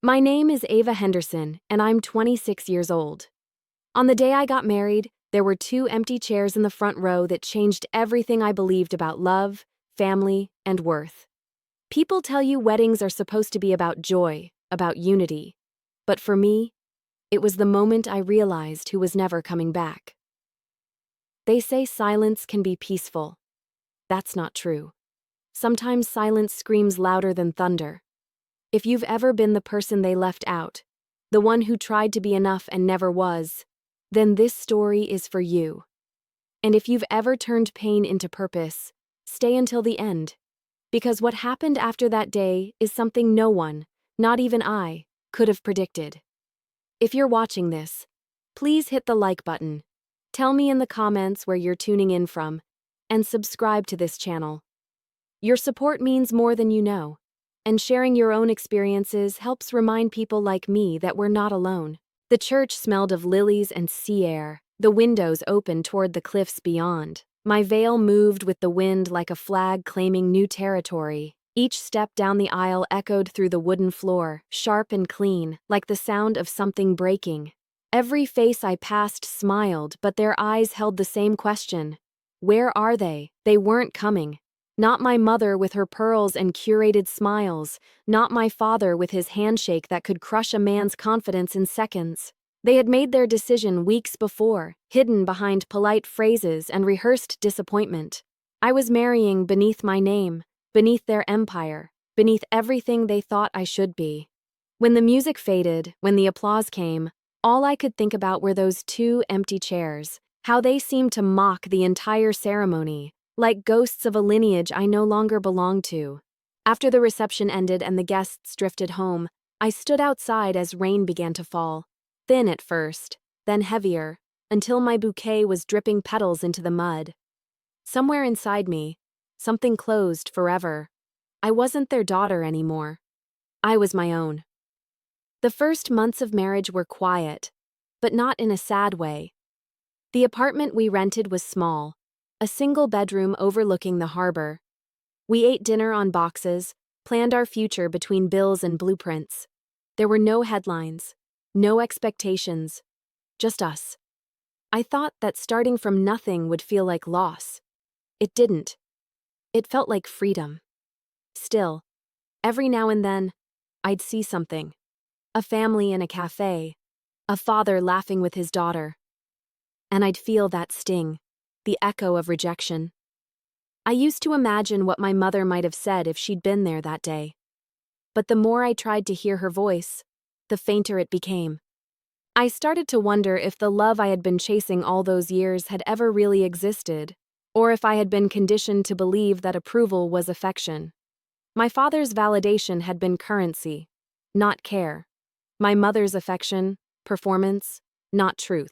My name is Ava Henderson, and I'm 26 years old. On the day I got married, there were two empty chairs in the front row that changed everything I believed about love, family, and worth. People tell you weddings are supposed to be about joy, about unity. But for me, it was the moment I realized who was never coming back. They say silence can be peaceful. That's not true. Sometimes silence screams louder than thunder. If you've ever been the person they left out, the one who tried to be enough and never was, then this story is for you. And if you've ever turned pain into purpose, stay until the end. Because what happened after that day is something no one, not even I, could have predicted. If you're watching this, please hit the like button. Tell me in the comments where you're tuning in from, and subscribe to this channel. Your support means more than you know. And sharing your own experiences helps remind people like me that we're not alone. The church smelled of lilies and sea air, the windows open toward the cliffs beyond. My veil moved with the wind like a flag claiming new territory. Each step down the aisle echoed through the wooden floor, sharp and clean, like the sound of something breaking. Every face I passed smiled, but their eyes held the same question. Where are they? They weren't coming. Not my mother with her pearls and curated smiles, not my father with his handshake that could crush a man's confidence in seconds. They had made their decision weeks before, hidden behind polite phrases and rehearsed disappointment. I was marrying beneath my name, beneath their empire, beneath everything they thought I should be. When the music faded, when the applause came, all I could think about were those two empty chairs, how they seemed to mock the entire ceremony. Like ghosts of a lineage I no longer belonged to. After the reception ended and the guests drifted home, I stood outside as rain began to fall. Thin at first, then heavier, until my bouquet was dripping petals into the mud. Somewhere inside me, something closed forever. I wasn't their daughter anymore. I was my own. The first months of marriage were quiet, but not in a sad way. The apartment we rented was small. A single bedroom overlooking the harbor. We ate dinner on boxes, planned our future between bills and blueprints. There were no headlines, no expectations, just us. I thought that starting from nothing would feel like loss. It didn't. It felt like freedom. Still, every now and then, I'd see something. A family in a cafe, a father laughing with his daughter. And I'd feel that sting. The echo of rejection. I used to imagine what my mother might have said if she'd been there that day. But the more I tried to hear her voice, the fainter it became. I started to wonder if the love I had been chasing all those years had ever really existed, or if I had been conditioned to believe that approval was affection. My father's validation had been currency, not care. My mother's affection, performance, not truth.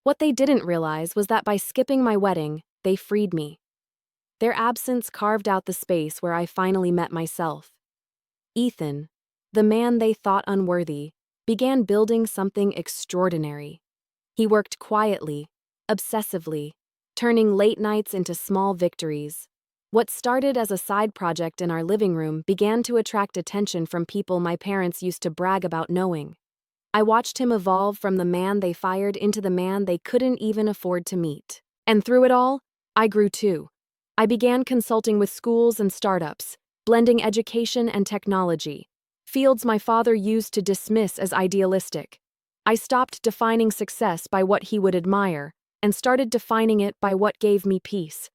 What they didn't realize was that by skipping my wedding, they freed me. Their absence carved out the space where I finally met myself. Ethan, the man they thought unworthy, began building something extraordinary. He worked quietly, obsessively, turning late nights into small victories. What started as a side project in our living room began to attract attention from people my parents used to brag about knowing. I watched him evolve from the man they fired into the man they couldn't even afford to meet. And through it all, I grew too. I began consulting with schools and startups, blending education and technology, fields my father used to dismiss as idealistic. I stopped defining success by what he would admire, and started defining it by what gave me peace.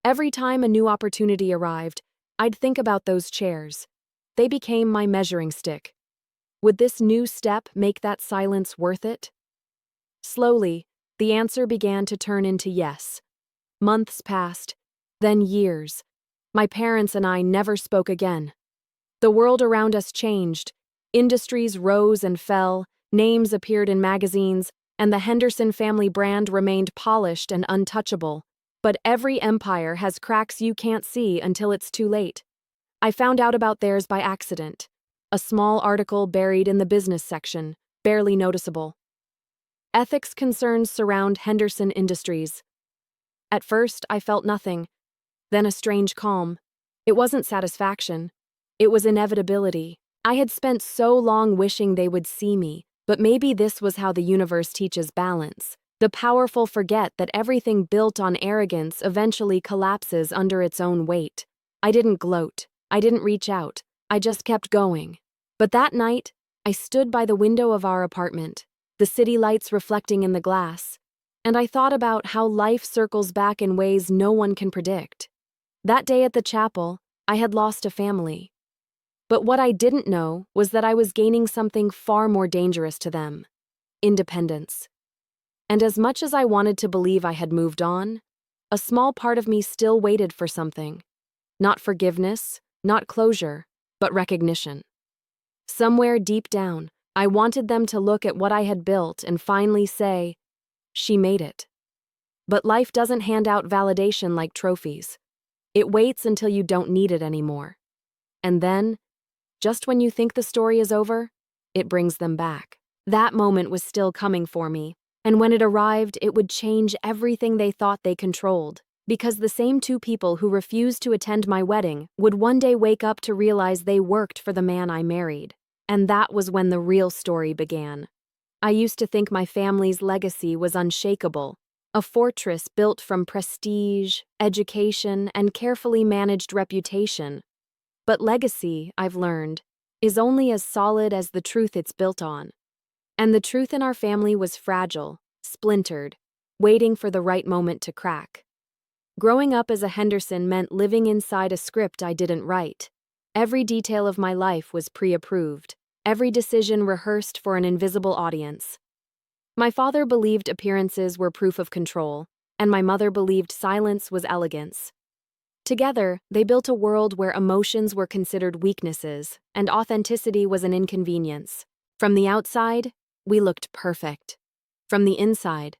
Every time a new opportunity arrived, I'd think about those chairs. They became my measuring stick. Would this new step make that silence worth it? Slowly, the answer began to turn into yes. Months passed, then years. My parents and I never spoke again. The world around us changed. Industries rose and fell, names appeared in magazines, and the Henderson family brand remained polished and untouchable. But every empire has cracks you can't see until it's too late. I found out about theirs by accident. A small article buried in the business section, barely noticeable. Ethics concerns surround Henderson Industries. At first, I felt nothing, then a strange calm. It wasn't satisfaction. It was inevitability. I had spent so long wishing they would see me, but maybe this was how the universe teaches balance. The powerful forget that everything built on arrogance eventually collapses under its own weight. I didn't gloat. I didn't reach out. I just kept going. But that night, I stood by the window of our apartment, the city lights reflecting in the glass, and I thought about how life circles back in ways no one can predict. That day at the chapel, I had lost a family. But what I didn't know was that I was gaining something far more dangerous to them: independence. And as much as I wanted to believe I had moved on, a small part of me still waited for something. Not forgiveness, not closure, but recognition. Somewhere deep down, I wanted them to look at what I had built and finally say, "She made it." But life doesn't hand out validation like trophies. It waits until you don't need it anymore. And then, just when you think the story is over, it brings them back. That moment was still coming for me, and when it arrived, it would change everything they thought they controlled, because the same two people who refused to attend my wedding would one day wake up to realize they worked for the man I married. And that was when the real story began. I used to think my family's legacy was unshakable, a fortress built from prestige, education, and carefully managed reputation. But legacy, I've learned, is only as solid as the truth it's built on. And the truth in our family was fragile, splintered, waiting for the right moment to crack. Growing up as a Henderson meant living inside a script I didn't write. Every detail of my life was pre-approved, every decision rehearsed for an invisible audience. My father believed appearances were proof of control, and my mother believed silence was elegance. Together, they built a world where emotions were considered weaknesses and authenticity was an inconvenience. From the outside, we looked perfect. From the inside,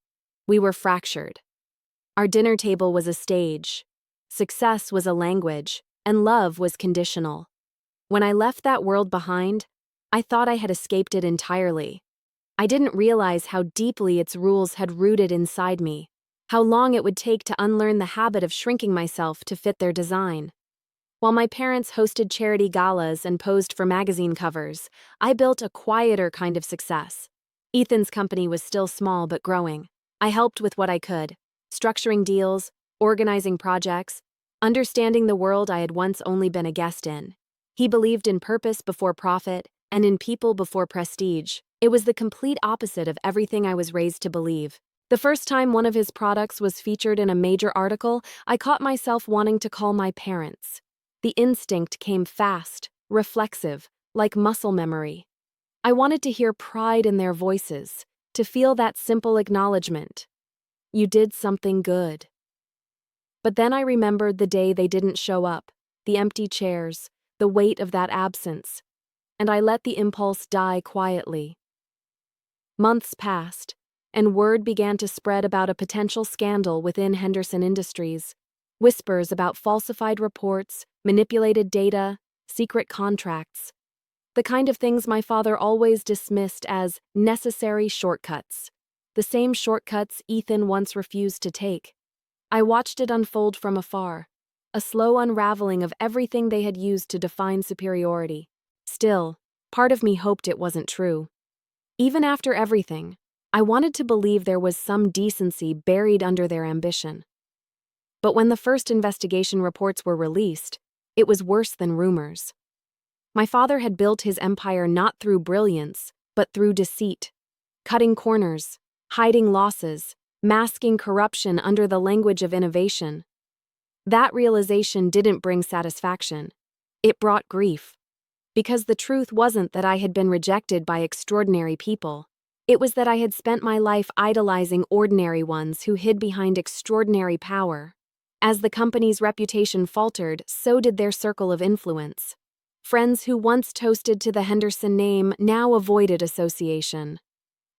we were fractured. Our dinner table was a stage. Success was a language, and love was conditional. When I left that world behind, I thought I had escaped it entirely. I didn't realize how deeply its rules had rooted inside me, how long it would take to unlearn the habit of shrinking myself to fit their design. While my parents hosted charity galas and posed for magazine covers, I built a quieter kind of success. Ethan's company was still small but growing. I helped with what I could, structuring deals, organizing projects, understanding the world I had once only been a guest in. He believed in purpose before profit and in people before prestige. It was the complete opposite of everything I was raised to believe. The first time one of his products was featured in a major article, I caught myself wanting to call my parents. The instinct came fast, reflexive, like muscle memory. I wanted to hear pride in their voices, to feel that simple acknowledgement. You did something good. But then I remembered the day they didn't show up, the empty chairs, the weight of that absence, and I let the impulse die quietly. Months passed, and word began to spread about a potential scandal within Henderson Industries. Whispers about falsified reports, manipulated data, secret contracts. The kind of things my father always dismissed as necessary shortcuts. The same shortcuts Ethan once refused to take. I watched it unfold from afar, a slow unraveling of everything they had used to define superiority. Still, part of me hoped it wasn't true. Even after everything, I wanted to believe there was some decency buried under their ambition. But when the first investigation reports were released, it was worse than rumors. My father had built his empire not through brilliance, but through deceit, cutting corners, hiding losses, masking corruption under the language of innovation. That realization didn't bring satisfaction. It brought grief. Because the truth wasn't that I had been rejected by extraordinary people. It was that I had spent my life idolizing ordinary ones who hid behind extraordinary power. As the company's reputation faltered, so did their circle of influence. Friends who once toasted to the Henderson name now avoided association.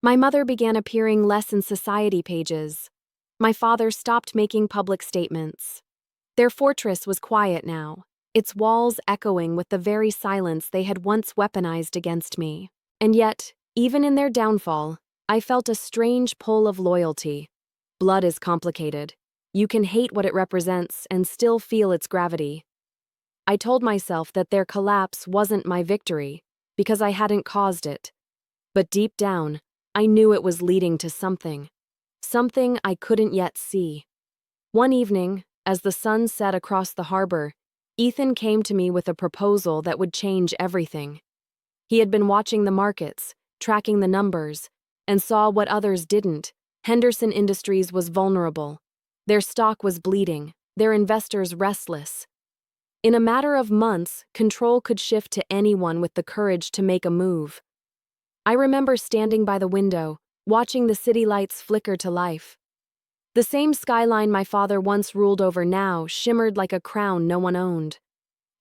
My mother began appearing less in society pages. My father stopped making public statements. Their fortress was quiet now, its walls echoing with the very silence they had once weaponized against me. And yet, even in their downfall, I felt a strange pull of loyalty. Blood is complicated. You can hate what it represents and still feel its gravity. I told myself that their collapse wasn't my victory, because I hadn't caused it. But deep down, I knew it was leading to something. Something I couldn't yet see. One evening, as the sun set across the harbor, Ethan came to me with a proposal that would change everything. He had been watching the markets, tracking the numbers, and saw what others didn't. Henderson Industries was vulnerable. Their stock was bleeding, their investors restless. In a matter of months, control could shift to anyone with the courage to make a move. I remember standing by the window, watching the city lights flicker to life. The same skyline my father once ruled over now shimmered like a crown no one owned.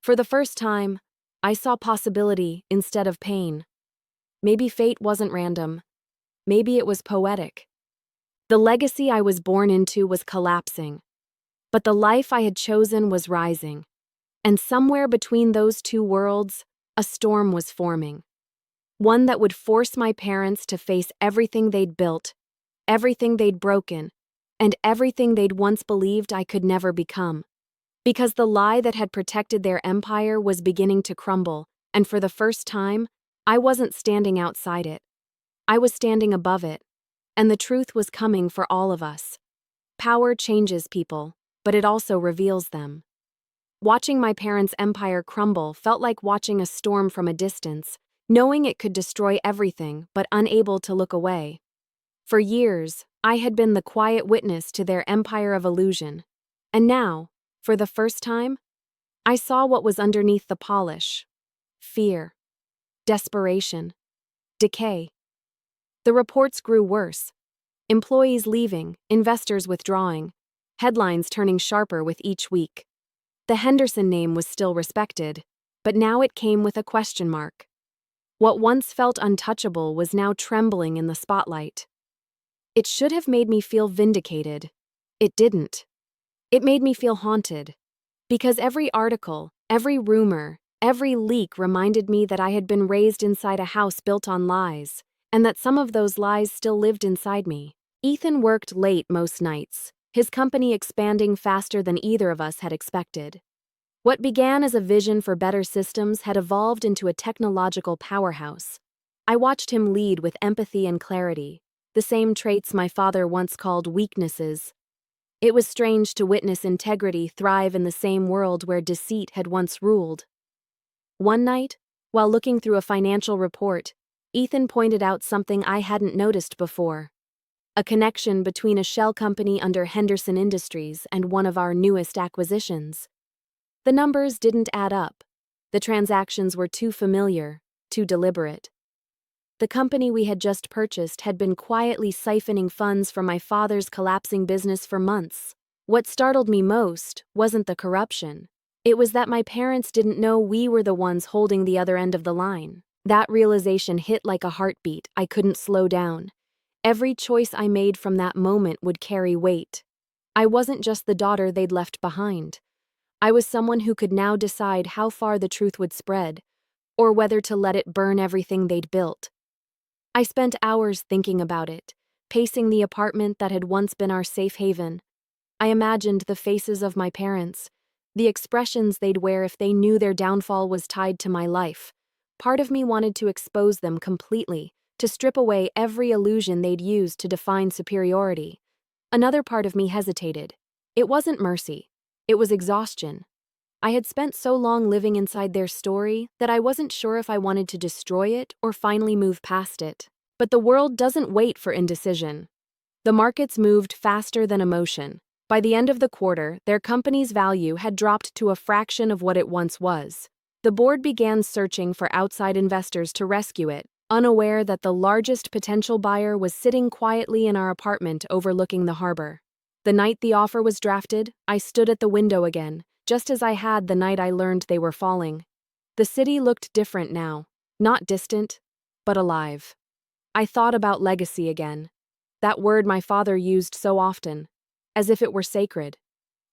For the first time, I saw possibility instead of pain. Maybe fate wasn't random. Maybe it was poetic. The legacy I was born into was collapsing, but the life I had chosen was rising. And somewhere between those two worlds, a storm was forming. One that would force my parents to face everything they'd built, everything they'd broken, and everything they'd once believed I could never become. Because the lie that had protected their empire was beginning to crumble, and for the first time, I wasn't standing outside it. I was standing above it, and the truth was coming for all of us. Power changes people, but it also reveals them. Watching my parents' empire crumble felt like watching a storm from a distance, knowing it could destroy everything but unable to look away. For years, I had been the quiet witness to their empire of illusion. And now, for the first time, I saw what was underneath the polish. Fear. Desperation. Decay. The reports grew worse. Employees leaving, investors withdrawing, headlines turning sharper with each week. The Henderson name was still respected, but now it came with a question mark. What once felt untouchable was now trembling in the spotlight. It should have made me feel vindicated. It didn't. It made me feel haunted. Because every article, every rumor, every leak reminded me that I had been raised inside a house built on lies, and that some of those lies still lived inside me. Ethan worked late most nights, his company expanding faster than either of us had expected. What began as a vision for better systems had evolved into a technological powerhouse. I watched him lead with empathy and clarity, the same traits my father once called weaknesses. It was strange to witness integrity thrive in the same world where deceit had once ruled. One night, while looking through a financial report, Ethan pointed out something I hadn't noticed before. A connection between a shell company under Henderson Industries and one of our newest acquisitions. The numbers didn't add up. The transactions were too familiar, too deliberate. The company we had just purchased had been quietly siphoning funds from my father's collapsing business for months. What startled me most wasn't the corruption. It was that my parents didn't know we were the ones holding the other end of the line. That realization hit like a heartbeat I couldn't slow down. Every choice I made from that moment would carry weight. I wasn't just the daughter they'd left behind. I was someone who could now decide how far the truth would spread, or whether to let it burn everything they'd built. I spent hours thinking about it, pacing the apartment that had once been our safe haven. I imagined the faces of my parents, the expressions they'd wear if they knew their downfall was tied to my life. Part of me wanted to expose them completely, to strip away every illusion they'd used to define superiority. Another part of me hesitated. It wasn't mercy. It was exhaustion. I had spent so long living inside their story that I wasn't sure if I wanted to destroy it or finally move past it. But the world doesn't wait for indecision. The markets moved faster than emotion. By the end of the quarter, their company's value had dropped to a fraction of what it once was. The board began searching for outside investors to rescue it, unaware that the largest potential buyer was sitting quietly in our apartment overlooking the harbor. The night the offer was drafted, I stood at the window again, just as I had the night I learned they were falling. The city looked different now, not distant, but alive. I thought about legacy again, that word my father used so often, as if it were sacred.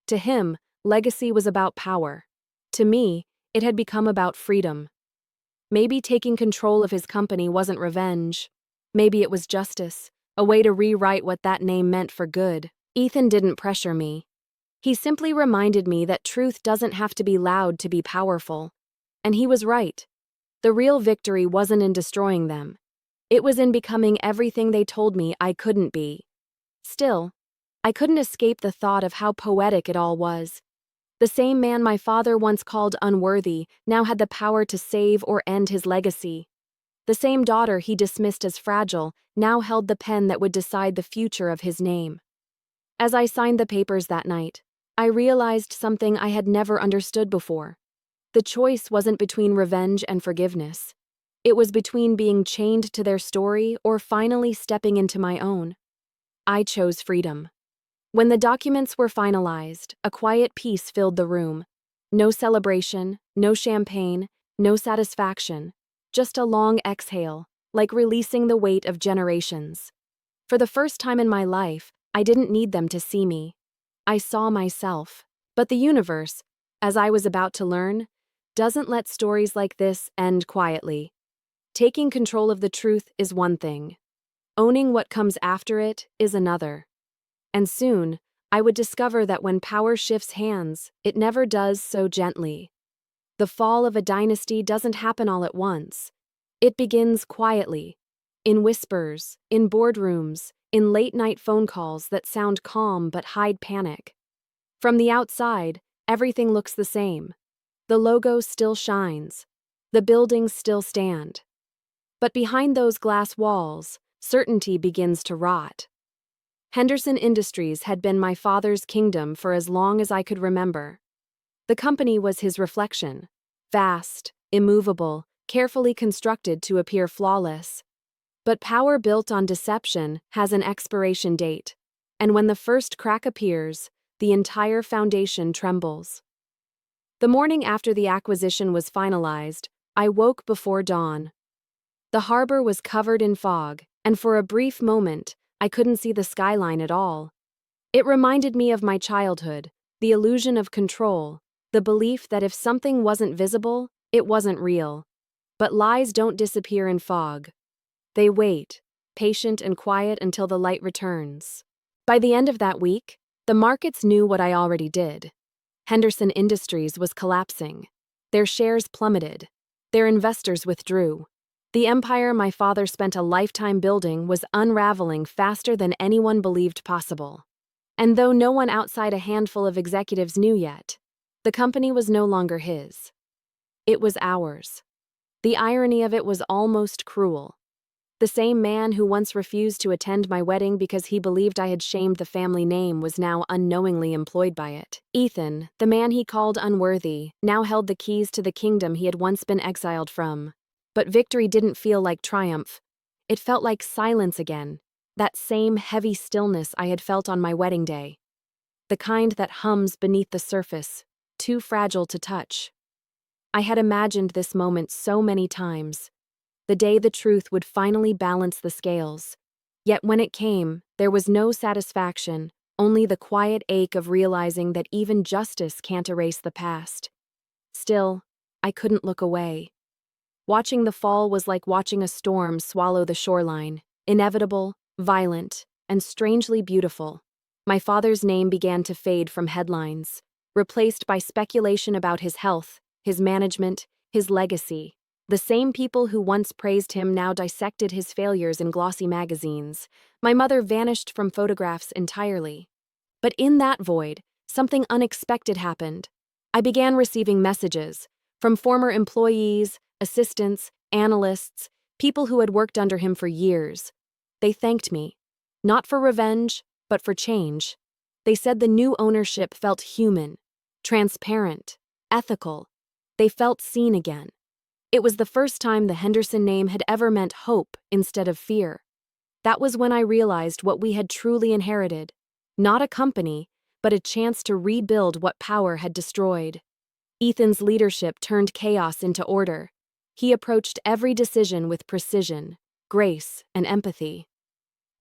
To him, legacy was about power. To me, it had become about freedom. Maybe taking control of his company wasn't revenge. Maybe it was justice, a way to rewrite what that name meant for good. Ethan didn't pressure me. He simply reminded me that truth doesn't have to be loud to be powerful. And he was right. The real victory wasn't in destroying them. It was in becoming everything they told me I couldn't be. Still, I couldn't escape the thought of how poetic it all was. The same man my father once called unworthy now had the power to save or end his legacy. The same daughter he dismissed as fragile now held the pen that would decide the future of his name. As I signed the papers that night, I realized something I had never understood before. The choice wasn't between revenge and forgiveness. It was between being chained to their story or finally stepping into my own. I chose freedom. When the documents were finalized, a quiet peace filled the room. No celebration, no champagne, no satisfaction, just a long exhale, like releasing the weight of generations. For the first time in my life, I didn't need them to see me. I saw myself. But the universe, as I was about to learn, doesn't let stories like this end quietly. Taking control of the truth is one thing. Owning what comes after it is another. And soon, I would discover that when power shifts hands, it never does so gently. The fall of a dynasty doesn't happen all at once. It begins quietly, in whispers, in boardrooms, in late-night phone calls that sound calm but hide panic. From the outside, everything looks the same. The logo still shines. The buildings still stand. But behind those glass walls, certainty begins to rot. Henderson Industries had been my father's kingdom for as long as I could remember. The company was his reflection, vast, immovable, carefully constructed to appear flawless. But power built on deception has an expiration date, and when the first crack appears, the entire foundation trembles. The morning after the acquisition was finalized, I woke before dawn. The harbor was covered in fog, and for a brief moment, I couldn't see the skyline at all. It reminded me of my childhood, the illusion of control, the belief that if something wasn't visible, it wasn't real. But lies don't disappear in fog. They wait, patient and quiet until the light returns. By the end of that week, the markets knew what I already did. Henderson Industries was collapsing. Their shares plummeted. Their investors withdrew. The empire my father spent a lifetime building was unraveling faster than anyone believed possible. And though no one outside a handful of executives knew yet, the company was no longer his. It was ours. The irony of it was almost cruel. The same man who once refused to attend my wedding because he believed I had shamed the family name was now unknowingly employed by it. Ethan, the man he called unworthy, now held the keys to the kingdom he had once been exiled from. But victory didn't feel like triumph. It felt like silence again, that same heavy stillness I had felt on my wedding day. The kind that hums beneath the surface, too fragile to touch. I had imagined this moment so many times. The day the truth would finally balance the scales. Yet when it came, there was no satisfaction, only the quiet ache of realizing that even justice can't erase the past. Still, I couldn't look away. Watching the fall was like watching a storm swallow the shoreline, inevitable, violent, and strangely beautiful. My father's name began to fade from headlines, replaced by speculation about his health, his management, his legacy. The same people who once praised him now dissected his failures in glossy magazines. My mother vanished from photographs entirely. But in that void, something unexpected happened. I began receiving messages from former employees, assistants, analysts, people who had worked under him for years. They thanked me, not for revenge, but for change. They said the new ownership felt human, transparent, ethical. They felt seen again. It was the first time the Henderson name had ever meant hope instead of fear. That was when I realized what we had truly inherited. Not a company, but a chance to rebuild what power had destroyed. Ethan's leadership turned chaos into order. He approached every decision with precision, grace, and empathy.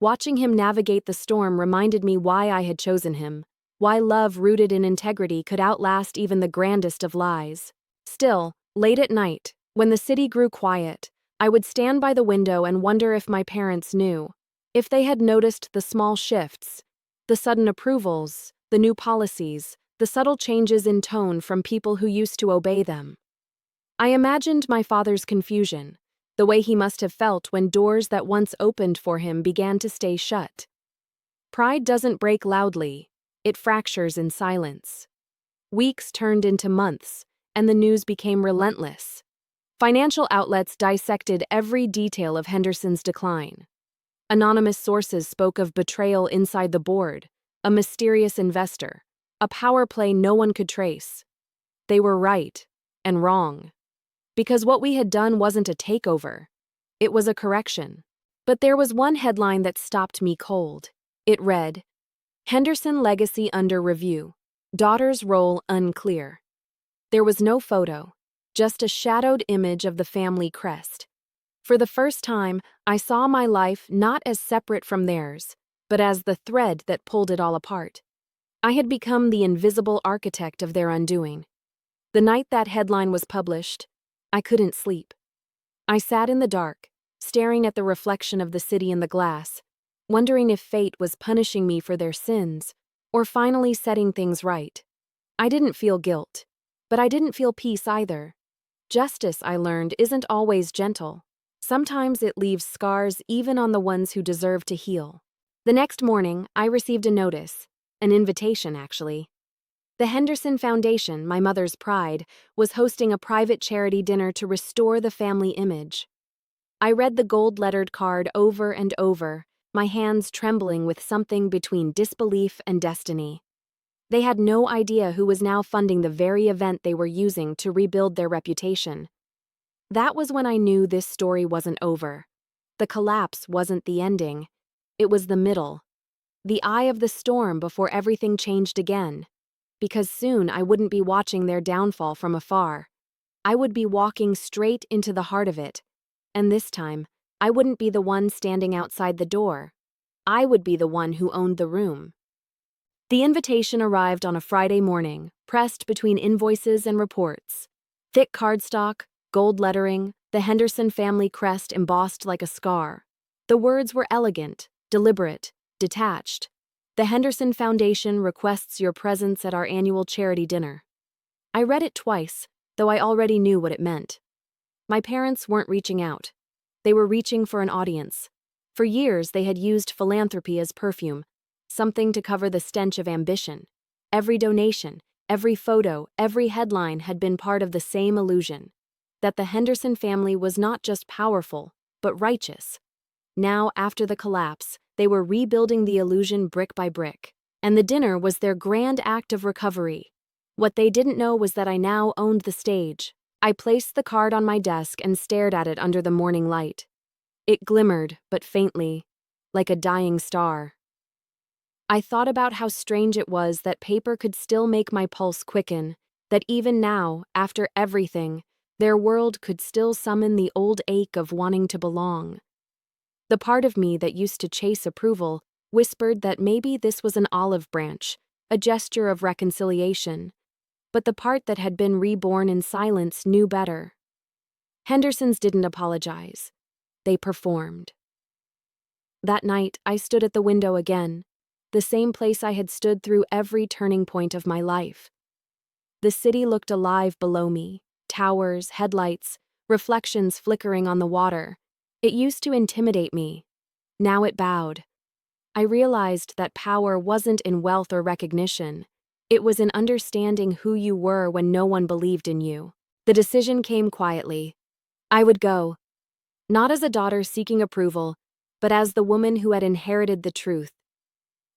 Watching him navigate the storm reminded me why I had chosen him, why love rooted in integrity could outlast even the grandest of lies. Still, late at night, when the city grew quiet, I would stand by the window and wonder if my parents knew, if they had noticed the small shifts, the sudden approvals, the new policies, the subtle changes in tone from people who used to obey them. I imagined my father's confusion, the way he must have felt when doors that once opened for him began to stay shut. Pride doesn't break loudly, it fractures in silence. Weeks turned into months, and the news became relentless. Financial outlets dissected every detail of Henderson's decline. Anonymous sources spoke of betrayal inside the board, a mysterious investor, a power play no one could trace. They were right and wrong. Because what we had done wasn't a takeover, it was a correction. But there was one headline that stopped me cold. It read, "Henderson Legacy Under Review. Daughter's Role Unclear." There was no photo, just a shadowed image of the family crest. For the first time, I saw my life not as separate from theirs, but as the thread that pulled it all apart. I had become the invisible architect of their undoing. The night that headline was published, I couldn't sleep. I sat in the dark, staring at the reflection of the city in the glass, wondering if fate was punishing me for their sins, or finally setting things right. I didn't feel guilt, but I didn't feel peace either. Justice, I learned, isn't always gentle. Sometimes it leaves scars even on the ones who deserve to heal. The next morning, I received a notice, an invitation actually. The Henderson Foundation, my mother's pride, was hosting a private charity dinner to restore the family image. I read the gold-lettered card over and over, my hands trembling with something between disbelief and destiny. They had no idea who was now funding the very event they were using to rebuild their reputation. That was when I knew this story wasn't over. The collapse wasn't the ending. It was the middle. The eye of the storm before everything changed again. Because soon I wouldn't be watching their downfall from afar. I would be walking straight into the heart of it. And this time, I wouldn't be the one standing outside the door. I would be the one who owned the room. The invitation arrived on a Friday morning, pressed between invoices and reports. Thick cardstock, gold lettering, the Henderson family crest embossed like a scar. The words were elegant, deliberate, detached. The Henderson Foundation requests your presence at our annual charity dinner. I read it twice, though I already knew what it meant. My parents weren't reaching out. They were reaching for an audience. For years, they had used philanthropy as perfume, something to cover the stench of ambition. Every donation, every photo, every headline had been part of the same illusion, that the Henderson family was not just powerful, but righteous. Now, after the collapse, they were rebuilding the illusion brick by brick, and the dinner was their grand act of recovery. What they didn't know was that I now owned the stage. I placed the card on my desk and stared at it under the morning light. It glimmered, but faintly, like a dying star. I thought about how strange it was that paper could still make my pulse quicken, that even now, after everything, their world could still summon the old ache of wanting to belong. The part of me that used to chase approval whispered that maybe this was an olive branch, a gesture of reconciliation. But the part that had been reborn in silence knew better. Hendersons didn't apologize. They performed. That night, I stood at the window again, the same place I had stood through every turning point of my life. The city looked alive below me, towers, headlights, reflections flickering on the water. It used to intimidate me. Now it bowed. I realized that power wasn't in wealth or recognition. It was in understanding who you were when no one believed in you. The decision came quietly. I would go. Not as a daughter seeking approval, but as the woman who had inherited the truth.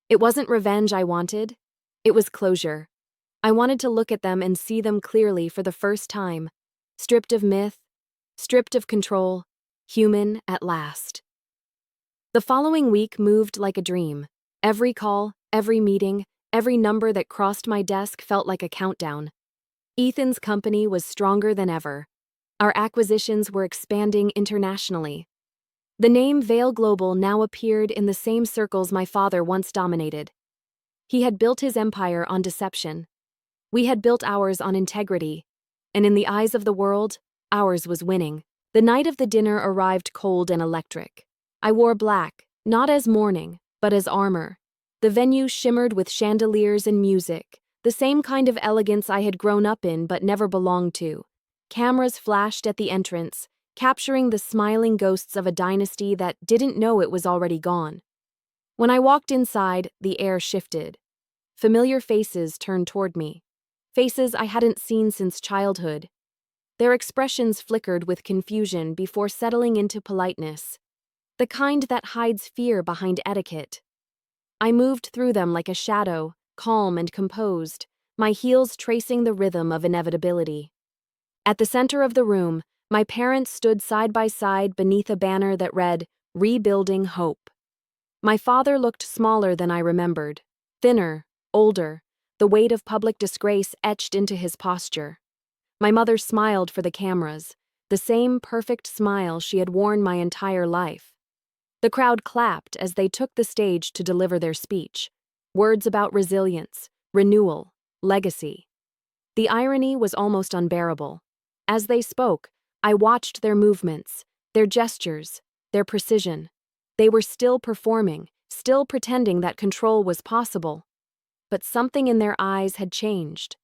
It wasn't revenge I wanted. It was closure. I wanted to look at them and see them clearly for the first time, stripped of myth, stripped of control, human at last. The following week moved like a dream. Every call, every meeting, every number that crossed my desk felt like a countdown. Ethan's company was stronger than ever. Our acquisitions were expanding internationally. The name Vale Global now appeared in the same circles my father once dominated. He had built his empire on deception. We had built ours on integrity. And in the eyes of the world, ours was winning. The night of the dinner arrived cold and electric. I wore black, not as mourning, but as armor. The venue shimmered with chandeliers and music, the same kind of elegance I had grown up in but never belonged to. Cameras flashed at the entrance, capturing the smiling ghosts of a dynasty that didn't know it was already gone. When I walked inside, the air shifted. Familiar faces turned toward me. Faces I hadn't seen since childhood. Their expressions flickered with confusion before settling into politeness, the kind that hides fear behind etiquette. I moved through them like a shadow, calm and composed, my heels tracing the rhythm of inevitability. At the center of the room, my parents stood side by side beneath a banner that read, "Rebuilding Hope." My father looked smaller than I remembered, thinner, older, the weight of public disgrace etched into his posture. My mother smiled for the cameras, the same perfect smile she had worn my entire life. The crowd clapped as they took the stage to deliver their speech, words about resilience, renewal, legacy. The irony was almost unbearable. As they spoke, I watched their movements, their gestures, their precision. They were still performing, still pretending that control was possible. But something in their eyes had changed.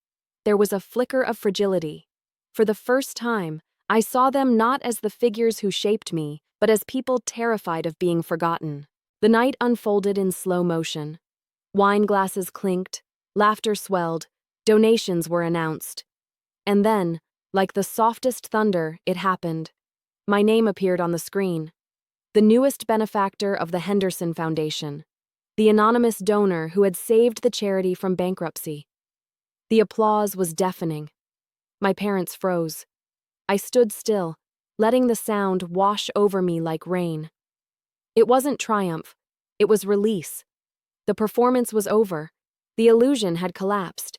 There was a flicker of fragility. For the first time, I saw them not as the figures who shaped me, but as people terrified of being forgotten. The night unfolded in slow motion. Wine glasses clinked, laughter swelled, donations were announced. And then, like the softest thunder, it happened. My name appeared on the screen. The newest benefactor of the Henderson Foundation. The anonymous donor who had saved the charity from bankruptcy. The applause was deafening. My parents froze. I stood still, letting the sound wash over me like rain. It wasn't triumph. It was release. The performance was over. The illusion had collapsed.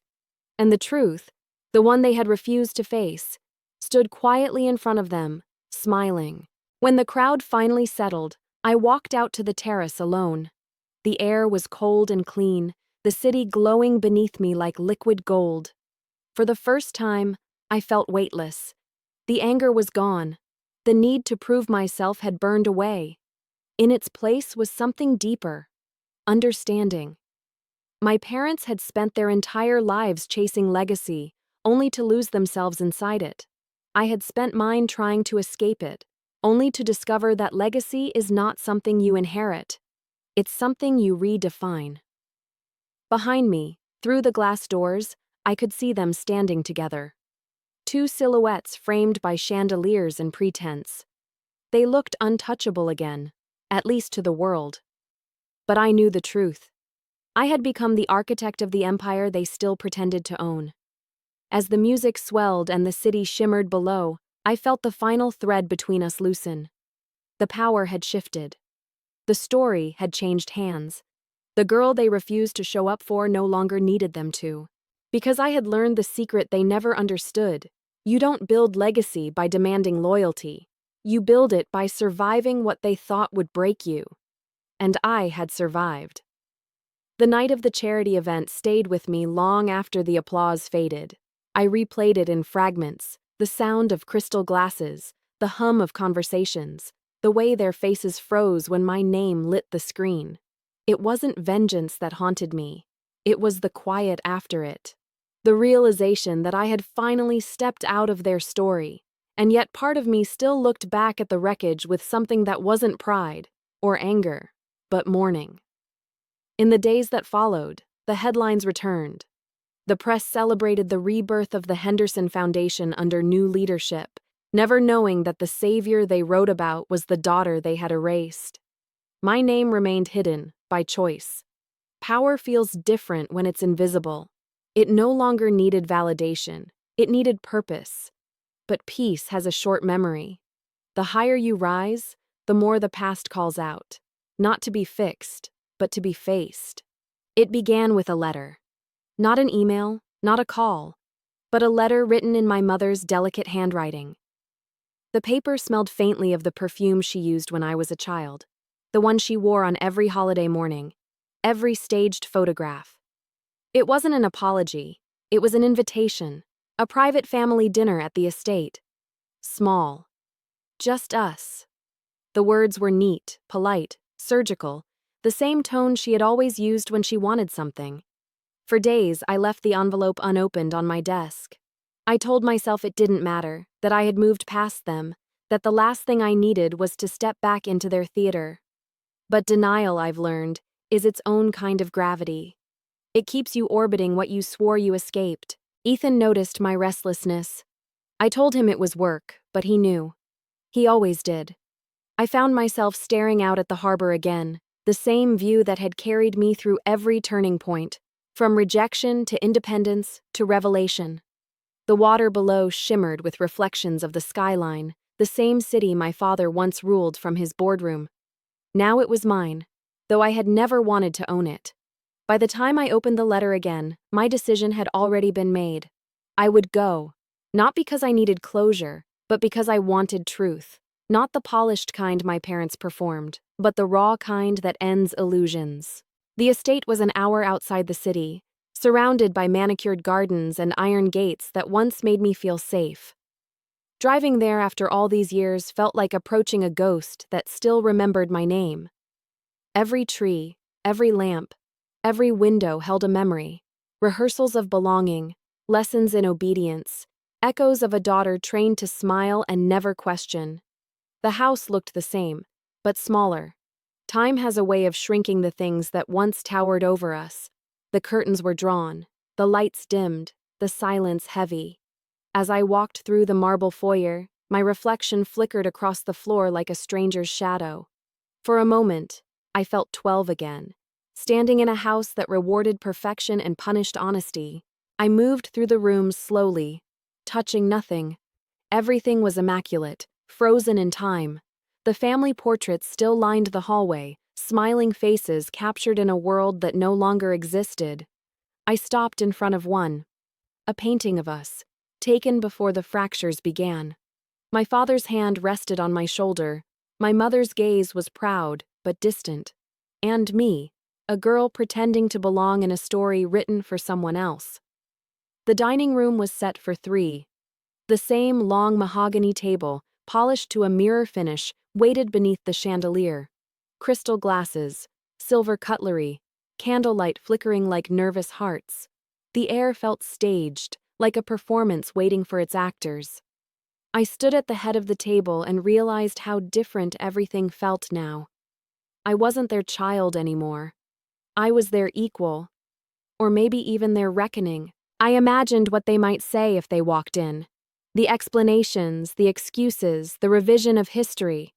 And the truth, the one they had refused to face, stood quietly in front of them, smiling. When the crowd finally settled, I walked out to the terrace alone. The air was cold and clean, the city glowing beneath me like liquid gold. For the first time, I felt weightless. The anger was gone. The need to prove myself had burned away. In its place was something deeper. Understanding. My parents had spent their entire lives chasing legacy, only to lose themselves inside it. I had spent mine trying to escape it, only to discover that legacy is not something you inherit. It's something you redefine. Behind me, through the glass doors, I could see them standing together. Two silhouettes framed by chandeliers and pretense. They looked untouchable again, at least to the world. But I knew the truth. I had become the architect of the empire they still pretended to own. As the music swelled and the city shimmered below, I felt the final thread between us loosen. The power had shifted. The story had changed hands. The girl they refused to show up for no longer needed them to. Because I had learned the secret they never understood. You don't build legacy by demanding loyalty. You build it by surviving what they thought would break you. And I had survived. The night of the charity event stayed with me long after the applause faded. I replayed it in fragments, the sound of crystal glasses, the hum of conversations, the way their faces froze when my name lit the screen. It wasn't vengeance that haunted me. It was the quiet after it. The realization that I had finally stepped out of their story, and yet part of me still looked back at the wreckage with something that wasn't pride or anger, but mourning. In the days that followed, the headlines returned. The press celebrated the rebirth of the Henderson Foundation under new leadership, never knowing that the savior they wrote about was the daughter they had erased. My name remained hidden, by choice. Power feels different when it's invisible. It no longer needed validation. It needed purpose. But peace has a short memory. The higher you rise, the more the past calls out. Not to be fixed, but to be faced. It began with a letter. Not an email, not a call, but a letter written in my mother's delicate handwriting. The paper smelled faintly of the perfume she used when I was a child, the one she wore on every holiday morning, every staged photograph. It wasn't an apology, it was an invitation, a private family dinner at the estate. Small. Just us. The words were neat, polite, surgical, the same tone she had always used when she wanted something. For days, I left the envelope unopened on my desk. I told myself it didn't matter, that I had moved past them, that the last thing I needed was to step back into their theater. But denial, I've learned, is its own kind of gravity. It keeps you orbiting what you swore you escaped. Ethan noticed my restlessness. I told him it was work, but he knew. He always did. I found myself staring out at the harbor again, the same view that had carried me through every turning point, from rejection to independence to revelation. The water below shimmered with reflections of the skyline, the same city my father once ruled from his boardroom. Now it was mine, though I had never wanted to own it. By the time I opened the letter again, my decision had already been made. I would go, not because I needed closure, but because I wanted truth. Not the polished kind my parents performed, but the raw kind that ends illusions. The estate was an hour outside the city, surrounded by manicured gardens and iron gates that once made me feel safe. Driving there after all these years felt like approaching a ghost that still remembered my name. Every tree, every lamp, every window held a memory, rehearsals of belonging, lessons in obedience, echoes of a daughter trained to smile and never question. The house looked the same, but smaller. Time has a way of shrinking the things that once towered over us. The curtains were drawn, the lights dimmed, the silence heavy. As I walked through the marble foyer, my reflection flickered across the floor like a stranger's shadow. For a moment, I felt 12 again. Standing in a house that rewarded perfection and punished honesty, I moved through the rooms slowly, touching nothing. Everything was immaculate, frozen in time. The family portraits still lined the hallway, smiling faces captured in a world that no longer existed. I stopped in front of one, a painting of us, taken before the fractures began. My father's hand rested on my shoulder. My mother's gaze was proud, but distant. And me, a girl pretending to belong in a story written for someone else. The dining room was set for 3. The same long mahogany table, polished to a mirror finish, waited beneath the chandelier. Crystal glasses, silver cutlery, candlelight flickering like nervous hearts. The air felt staged, like a performance waiting for its actors. I stood at the head of the table and realized how different everything felt now. I wasn't their child anymore. I was their equal, or maybe even their reckoning. I imagined what they might say if they walked in. The explanations, the excuses, the revision of history.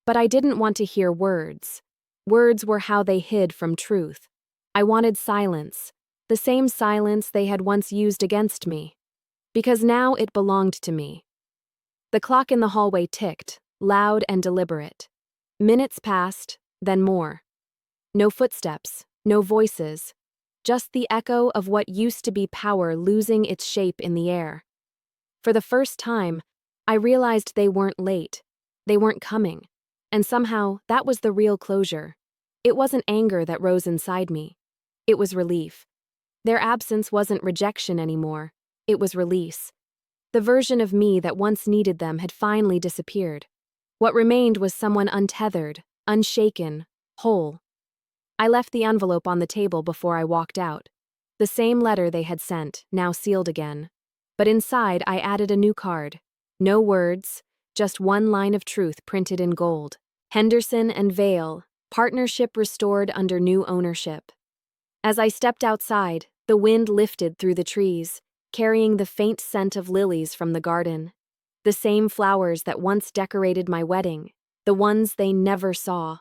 But I didn't want to hear words. Words were how they hid from truth. I wanted silence, the same silence they had once used against me. Because now it belonged to me. The clock in the hallway ticked, loud and deliberate. Minutes passed, then more. No footsteps, no voices. Just the echo of what used to be power losing its shape in the air. For the first time, I realized they weren't late. They weren't coming. And somehow, that was the real closure. It wasn't anger that rose inside me. It was relief. Their absence wasn't rejection anymore. It was release. The version of me that once needed them had finally disappeared. What remained was someone untethered, unshaken, whole. I left the envelope on the table before I walked out. The same letter they had sent, now sealed again. But inside, I added a new card. No words, just one line of truth printed in gold. Henderson and Vale, partnership restored under new ownership. As I stepped outside, the wind lifted through the trees, carrying the faint scent of lilies from the garden. The same flowers that once decorated my wedding, the ones they never saw.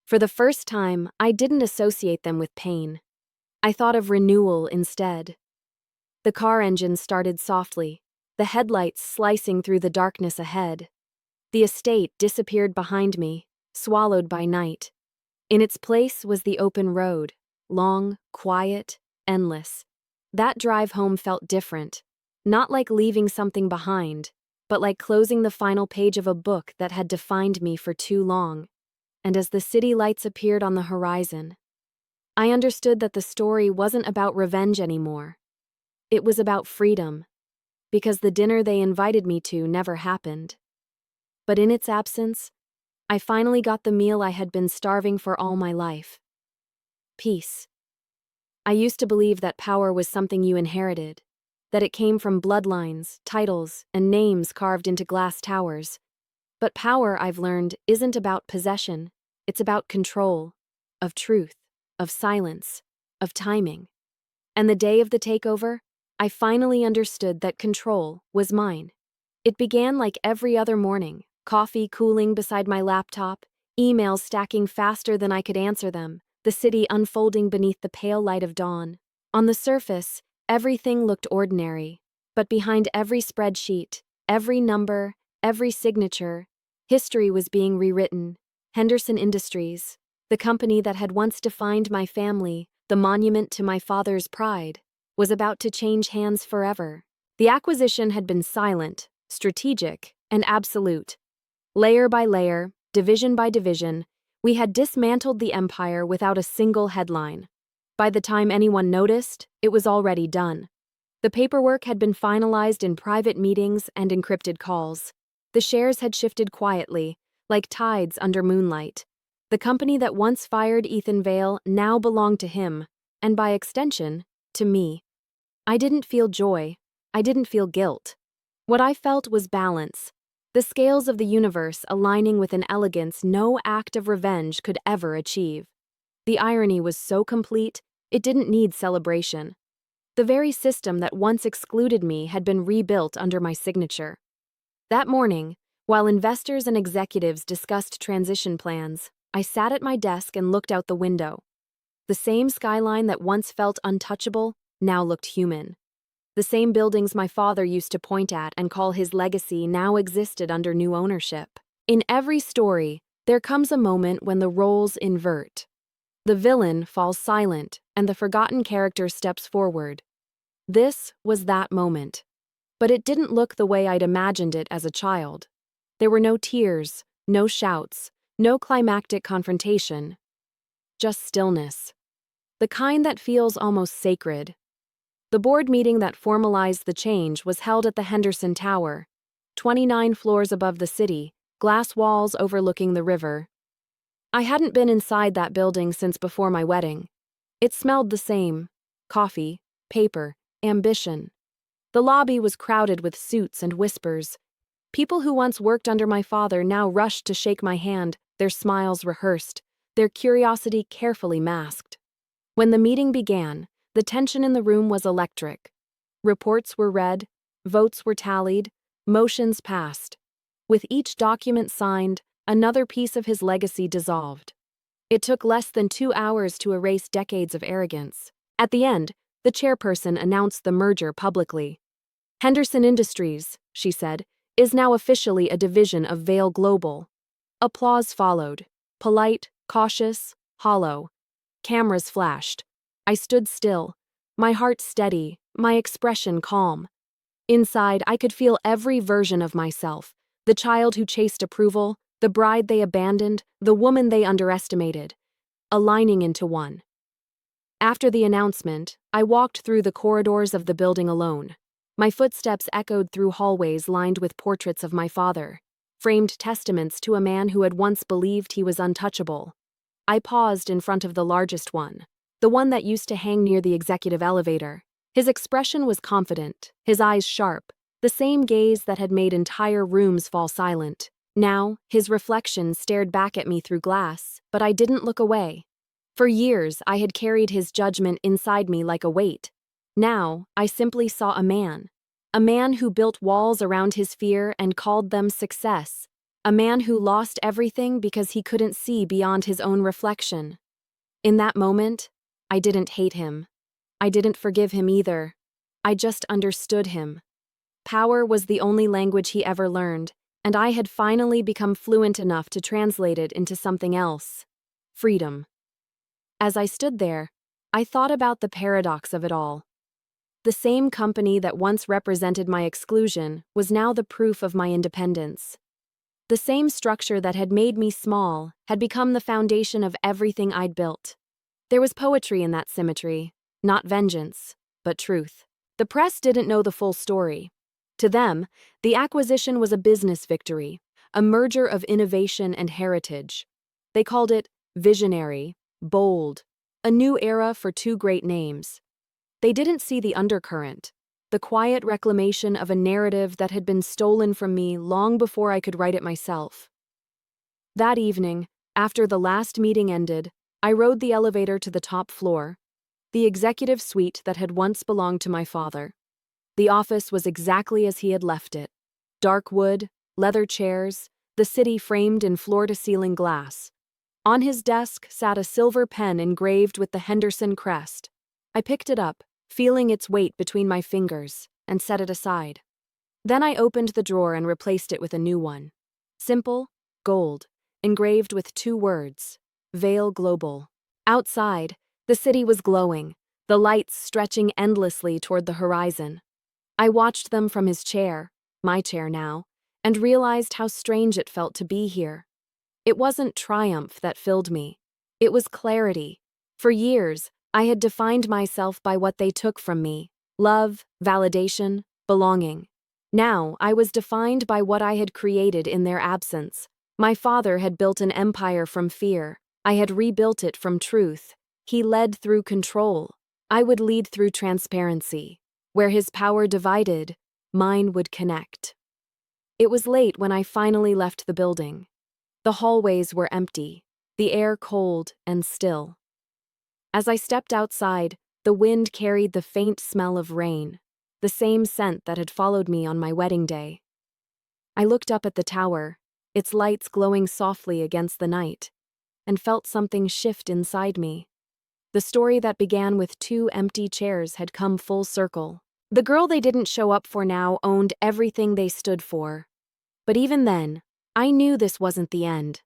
For the first time, I didn't associate them with pain. I thought of renewal instead. The car engine started softly, the headlights slicing through the darkness ahead. The estate disappeared behind me, swallowed by night. In its place was the open road, long, quiet, endless. That drive home felt different, not like leaving something behind, but like closing the final page of a book that had defined me for too long. And as the city lights appeared on the horizon, I understood that the story wasn't about revenge anymore. It was about freedom, because the dinner they invited me to never happened. But in its absence, I finally got the meal I had been starving for all my life. Peace. I used to believe that power was something you inherited, that it came from bloodlines, titles, and names carved into glass towers. But power, I've learned, isn't about possession. It's about control, of truth, of silence, of timing. And the day of the takeover, I finally understood that control was mine. It began like every other morning, coffee cooling beside my laptop, emails stacking faster than I could answer them, the city unfolding beneath the pale light of dawn. On the surface, everything looked ordinary, but behind every spreadsheet, every number, every signature, history was being rewritten. Henderson Industries, the company that had once defined my family, the monument to my father's pride, was about to change hands forever. The acquisition had been silent, strategic, and absolute. Layer by layer, division by division, we had dismantled the empire without a single headline. By the time anyone noticed, it was already done. The paperwork had been finalized in private meetings and encrypted calls. The shares had shifted quietly, like tides under moonlight. The company that once fired Ethan Vale now belonged to him, and by extension, to me. I didn't feel joy. I didn't feel guilt. What I felt was balance, the scales of the universe aligning with an elegance no act of revenge could ever achieve. The irony was so complete, it didn't need celebration. The very system that once excluded me had been rebuilt under my signature. That morning, while investors and executives discussed transition plans, I sat at my desk and looked out the window. The same skyline that once felt untouchable now looked human. The same buildings my father used to point at and call his legacy now existed under new ownership. In every story, there comes a moment when the roles invert. The villain falls silent, and the forgotten character steps forward. This was that moment. But it didn't look the way I'd imagined it as a child. There were no tears, no shouts, no climactic confrontation. Just stillness. The kind that feels almost sacred. The board meeting that formalized the change was held at the Henderson Tower, 29 floors above the city, glass walls overlooking the river. I hadn't been inside that building since before my wedding. It smelled the same: coffee, paper, ambition. The lobby was crowded with suits and whispers. People who once worked under my father now rushed to shake my hand, their smiles rehearsed, their curiosity carefully masked. When the meeting began, the tension in the room was electric. Reports were read, votes were tallied, motions passed. With each document signed, another piece of his legacy dissolved. It took less than 2 hours to erase decades of arrogance. At the end, the chairperson announced the merger publicly. Henderson Industries, she said, is now officially a division of Vale Global. Applause followed. Polite, cautious, hollow. Cameras flashed. I stood still, my heart steady, my expression calm. Inside, I could feel every version of myself, the child who chased approval, the bride they abandoned, the woman they underestimated, aligning into one. After the announcement, I walked through the corridors of the building alone. My footsteps echoed through hallways lined with portraits of my father, framed testaments to a man who had once believed he was untouchable. I paused in front of the largest one, the one that used to hang near the executive elevator. His expression was confident, his eyes sharp, the same gaze that had made entire rooms fall silent. Now, his reflection stared back at me through glass, but I didn't look away. For years, I had carried his judgment inside me like a weight. Now, I simply saw a man who built walls around his fear and called them success, a man who lost everything because he couldn't see beyond his own reflection. In that moment, I didn't hate him. I didn't forgive him either. I just understood him. Power was the only language he ever learned, and I had finally become fluent enough to translate it into something else: freedom. As I stood there, I thought about the paradox of it all. The same company that once represented my exclusion was now the proof of my independence. The same structure that had made me small had become the foundation of everything I'd built. There was poetry in that symmetry, not vengeance, but truth. The press didn't know the full story. To them, the acquisition was a business victory, a merger of innovation and heritage. They called it visionary, bold, a new era for two great names. They didn't see the undercurrent, the quiet reclamation of a narrative that had been stolen from me long before I could write it myself. That evening, after the last meeting ended, I rode the elevator to the top floor, the executive suite that had once belonged to my father. The office was exactly as he had left it. Dark wood, leather chairs, the city framed in floor-to-ceiling glass. On his desk sat a silver pen engraved with the Henderson crest. I picked it up, feeling its weight between my fingers, and set it aside. Then I opened the drawer and replaced it with a new one. Simple, gold, engraved with 2 words, Vale Global. Outside, the city was glowing, the lights stretching endlessly toward the horizon. I watched them from his chair, my chair now, and realized how strange it felt to be here. It wasn't triumph that filled me. It was clarity. For years, I had defined myself by what they took from me: love, validation, belonging. Now, I was defined by what I had created in their absence. My father had built an empire from fear. I had rebuilt it from truth. He led through control. I would lead through transparency. Where his power divided, mine would connect. It was late when I finally left the building. The hallways were empty, the air cold and still. As I stepped outside, the wind carried the faint smell of rain, the same scent that had followed me on my wedding day. I looked up at the tower, its lights glowing softly against the night, and felt something shift inside me. The story that began with 2 empty chairs had come full circle. The girl they didn't show up for now owned everything they stood for. But even then, I knew this wasn't the end.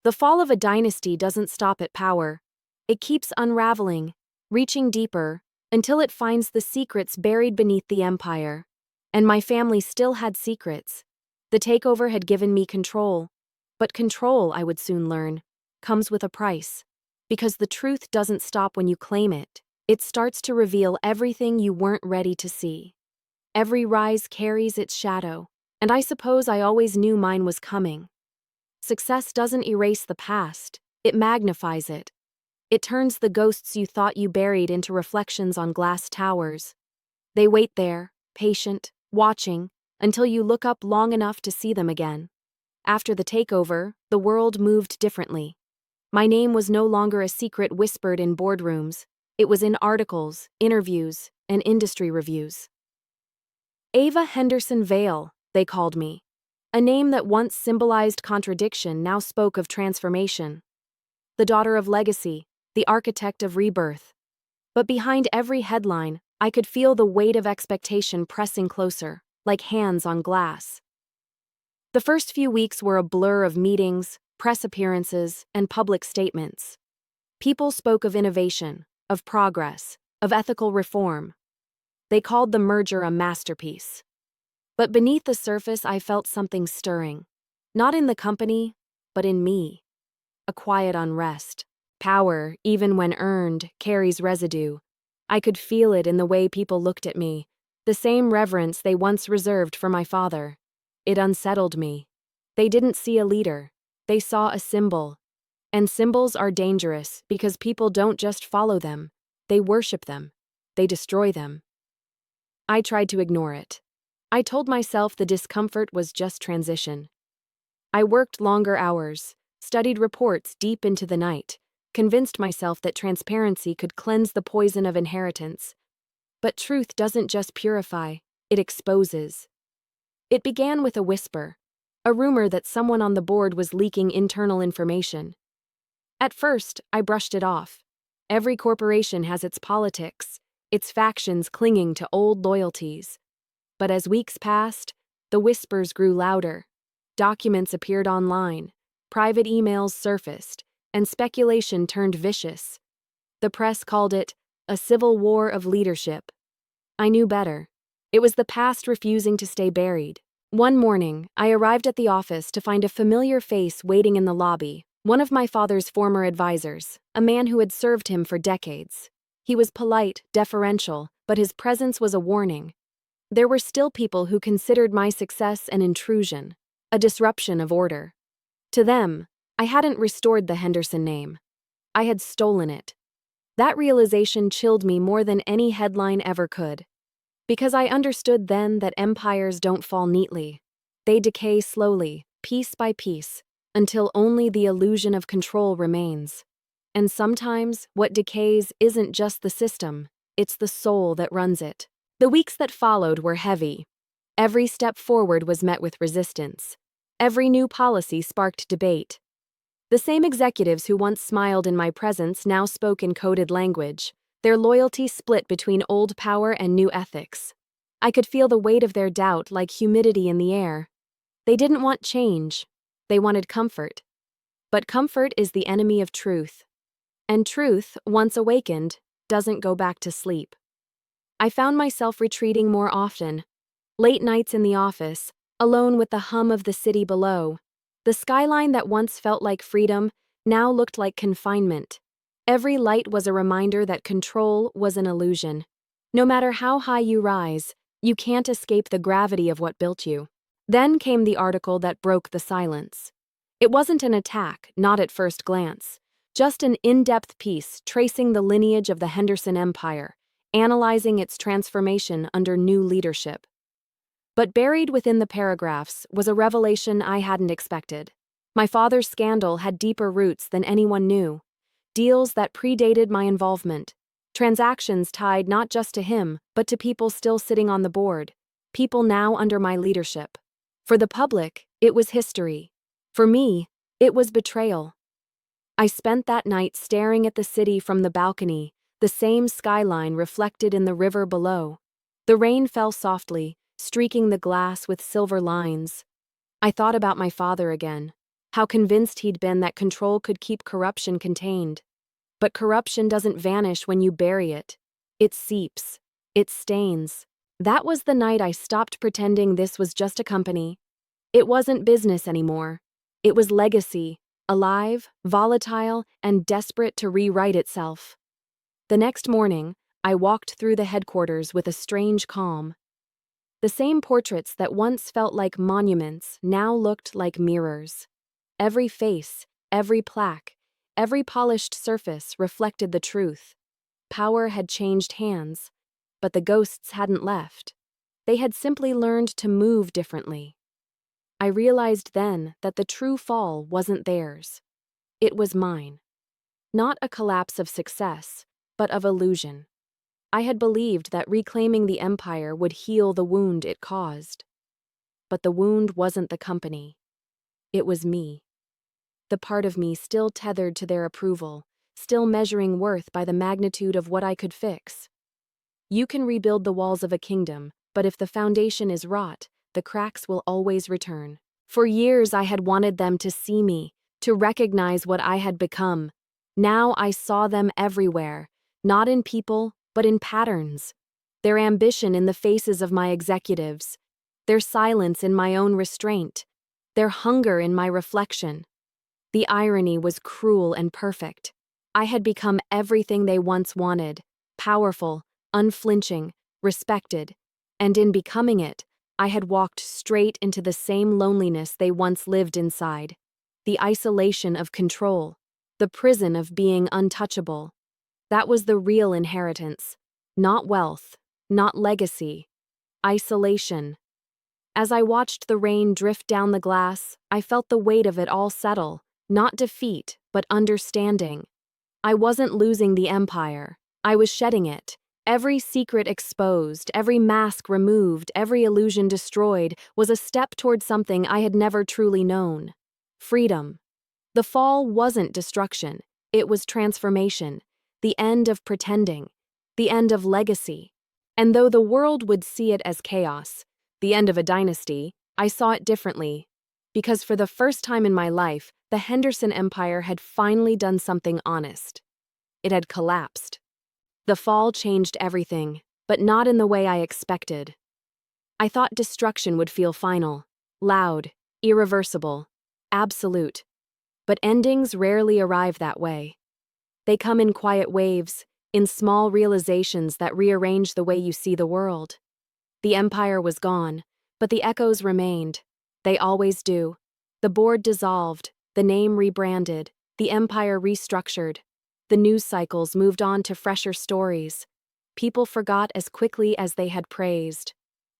The fall of a dynasty doesn't stop at power. It keeps unraveling, reaching deeper, until it finds the secrets buried beneath the empire. And my family still had secrets. The takeover had given me control. But control, I would soon learn, comes with a price. Because the truth doesn't stop when you claim it. It starts to reveal everything you weren't ready to see. Every rise carries its shadow, and I suppose I always knew mine was coming. Success doesn't erase the past, it magnifies it. It turns the ghosts you thought you buried into reflections on glass towers. They wait there, patient, watching, until you look up long enough to see them again. After the takeover, the world moved differently. My name was no longer a secret whispered in boardrooms. It was in articles, interviews, and industry reviews. Ava Henderson Vale, they called me. A name that once symbolized contradiction now spoke of transformation. The daughter of legacy, the architect of rebirth. But behind every headline, I could feel the weight of expectation pressing closer, like hands on glass. The first few weeks were a blur of meetings, press appearances, and public statements. People spoke of innovation, of progress, of ethical reform. They called the merger a masterpiece. But beneath the surface, I felt something stirring. Not in the company, but in me. A quiet unrest. Power, even when earned, carries residue. I could feel it in the way people looked at me, the same reverence they once reserved for my father. It unsettled me. They didn't see a leader. They saw a symbol. And symbols are dangerous because people don't just follow them. They worship them. They destroy them. I tried to ignore it. I told myself the discomfort was just transition. I worked longer hours, studied reports deep into the night, convinced myself that transparency could cleanse the poison of inheritance. But truth doesn't just purify, it exposes. It began with a whisper, a rumor that someone on the board was leaking internal information. At first, I brushed it off. Every corporation has its politics, its factions clinging to old loyalties. But as weeks passed, the whispers grew louder. Documents appeared online, private emails surfaced, and speculation turned vicious. The press called it a civil war of leadership. I knew better. It was the past refusing to stay buried. One morning, I arrived at the office to find a familiar face waiting in the lobby, one of my father's former advisors, a man who had served him for decades. He was polite, deferential, but his presence was a warning. There were still people who considered my success an intrusion, a disruption of order. To them, I hadn't restored the Henderson name. I had stolen it. That realization chilled me more than any headline ever could. Because I understood then that empires don't fall neatly. They decay slowly, piece by piece, until only the illusion of control remains. And sometimes, what decays isn't just the system, it's the soul that runs it. The weeks that followed were heavy. Every step forward was met with resistance. Every new policy sparked debate. The same executives who once smiled in my presence now spoke in coded language, their loyalty split between old power and new ethics. I could feel the weight of their doubt like humidity in the air. They didn't want change, they wanted comfort. But comfort is the enemy of truth. And truth, once awakened, doesn't go back to sleep. I found myself retreating more often. Late nights in the office, alone with the hum of the city below. The skyline that once felt like freedom now looked like confinement. Every light was a reminder that control was an illusion. No matter how high you rise, you can't escape the gravity of what built you. Then came the article that broke the silence. It wasn't an attack, not at first glance. Just an in-depth piece tracing the lineage of the Henderson Empire, analyzing its transformation under new leadership. But buried within the paragraphs was a revelation I hadn't expected. My father's scandal had deeper roots than anyone knew. Deals that predated my involvement. Transactions tied not just to him, but to people still sitting on the board. People now under my leadership. For the public, it was history. For me, it was betrayal. I spent that night staring at the city from the balcony, the same skyline reflected in the river below. The rain fell softly, streaking the glass with silver lines. I thought about my father again, how convinced he'd been that control could keep corruption contained. But corruption doesn't vanish when you bury it. It seeps. It stains. That was the night I stopped pretending this was just a company. It wasn't business anymore. It was legacy. Alive, volatile, and desperate to rewrite itself. The next morning, I walked through the headquarters with a strange calm. The same portraits that once felt like monuments now looked like mirrors. Every face, every plaque, every polished surface reflected the truth. Power had changed hands, but the ghosts hadn't left. They had simply learned to move differently. I realized then that the true fall wasn't theirs. It was mine. Not a collapse of success, but of illusion. I had believed that reclaiming the empire would heal the wound it caused. But the wound wasn't the company. It was me. The part of me still tethered to their approval, still measuring worth by the magnitude of what I could fix. You can rebuild the walls of a kingdom, but if the foundation is rot, the cracks will always return. For years I had wanted them to see me, to recognize what I had become. Now I saw them everywhere, not in people, but in patterns. Their ambition in the faces of my executives, their silence in my own restraint, their hunger in my reflection. The irony was cruel and perfect. I had become everything they once wanted, powerful, unflinching, respected, and in becoming it, I had walked straight into the same loneliness they once lived inside. The isolation of control, the prison of being untouchable. That was the real inheritance. Not wealth, not legacy. Isolation. As I watched the rain drift down the glass, I felt the weight of it all settle. Not defeat, but understanding. I wasn't losing the empire. I was shedding it. Every secret exposed, every mask removed, every illusion destroyed was a step toward something I had never truly known. Freedom. The fall wasn't destruction. It was transformation. The end of pretending. The end of legacy. And though the world would see it as chaos, the end of a dynasty, I saw it differently. Because for the first time in my life, the Henderson Empire had finally done something honest. It had collapsed. The fall changed everything, but not in the way I expected. I thought destruction would feel final, loud, irreversible, absolute. But endings rarely arrive that way. They come in quiet waves, in small realizations that rearrange the way you see the world. The empire was gone, but the echoes remained. They always do. The board dissolved, the name rebranded, the empire restructured. The news cycles moved on to fresher stories. people forgot as quickly as they had praised.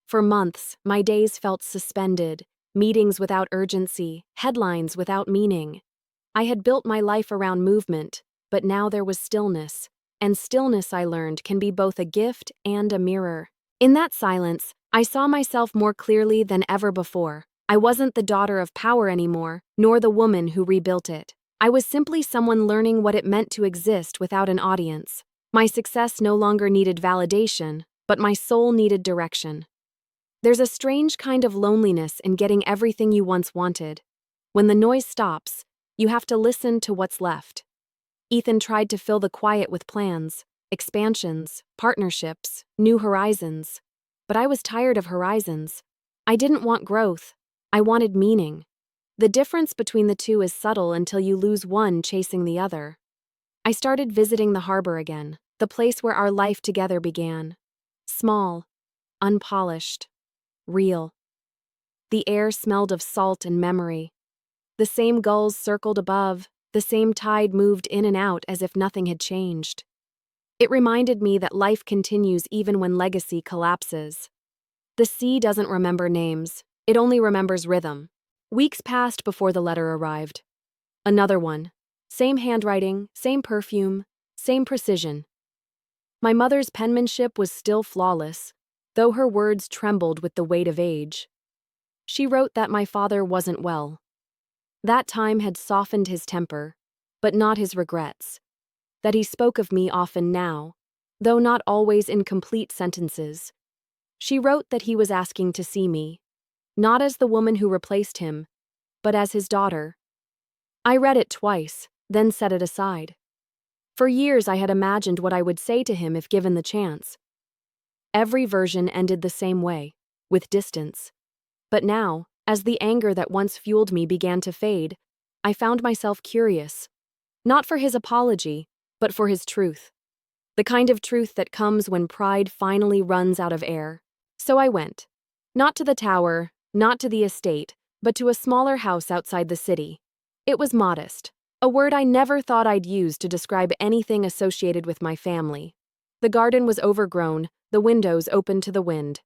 For months, my days felt suspended, meetings without urgency, headlines without meaning. I had built my life around movement, but now there was stillness. And stillness, I learned, can be both a gift and a mirror. In that silence, I saw myself more clearly than ever before. I wasn't the daughter of power anymore, nor the woman who rebuilt it. I was simply someone learning what it meant to exist without an audience. My success no longer needed validation, but my soul needed direction. There's a strange kind of loneliness in getting everything you once wanted. When the noise stops, you have to listen to what's left. Ethan tried to fill the quiet with plans, expansions, partnerships, new horizons. But I was tired of horizons. I didn't want growth. I wanted meaning. The difference between the two is subtle until you lose one chasing the other. I started visiting the harbor again, the place where our life together began. Small, unpolished, real. The air smelled of salt and memory. The same gulls circled above, the same tide moved in and out as if nothing had changed. It reminded me that life continues even when legacy collapses. The sea doesn't remember names, it only remembers rhythm. Weeks passed before the letter arrived. Another one. Same handwriting, same perfume, same precision. My mother's penmanship was still flawless, though her words trembled with the weight of age. She wrote that my father wasn't well. That time had softened his temper, but not his regrets. That he spoke of me often now, though not always in complete sentences. She wrote that he was asking to see me, not as the woman who replaced him, but as his daughter. I read it twice, then set it aside. For years I had imagined what I would say to him if given the chance. Every version ended the same way, with distance. But now, as the anger that once fueled me began to fade, I found myself curious. Not for his apology, but for his truth. The kind of truth that comes when pride finally runs out of air. So I went. Not to the tower, not to the estate, but to a smaller house outside the city. It was modest, a word I never thought I'd use to describe anything associated with my family. The garden was overgrown, the windows open to the wind.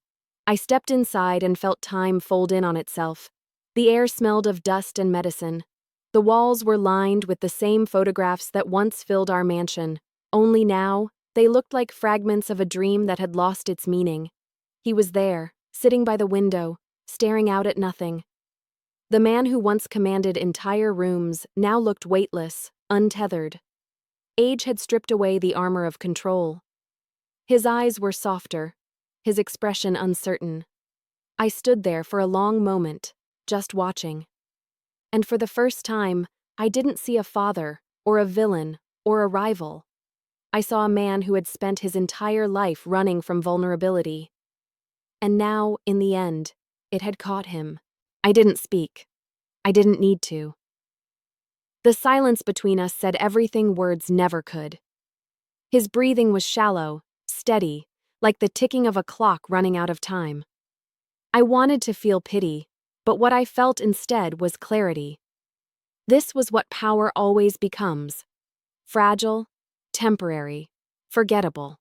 I stepped inside and felt time fold in on itself. The air smelled of dust and medicine. The walls were lined with the same photographs that once filled our mansion, only now, they looked like fragments of a dream that had lost its meaning. He was there, sitting by the window, staring out at nothing. The man who once commanded entire rooms now looked weightless, untethered. Age had stripped away the armor of control. His eyes were softer, his expression uncertain. I stood there for a long moment, just watching. And for the first time, I didn't see a father, or a villain, or a rival. I saw a man who had spent his entire life running from vulnerability. And now, in the end, it had caught him. I didn't speak. I didn't need to. The silence between us said everything words never could. His breathing was shallow, steady, like the ticking of a clock running out of time. I wanted to feel pity, but what I felt instead was clarity. This was what power always becomes. Fragile, temporary, forgettable.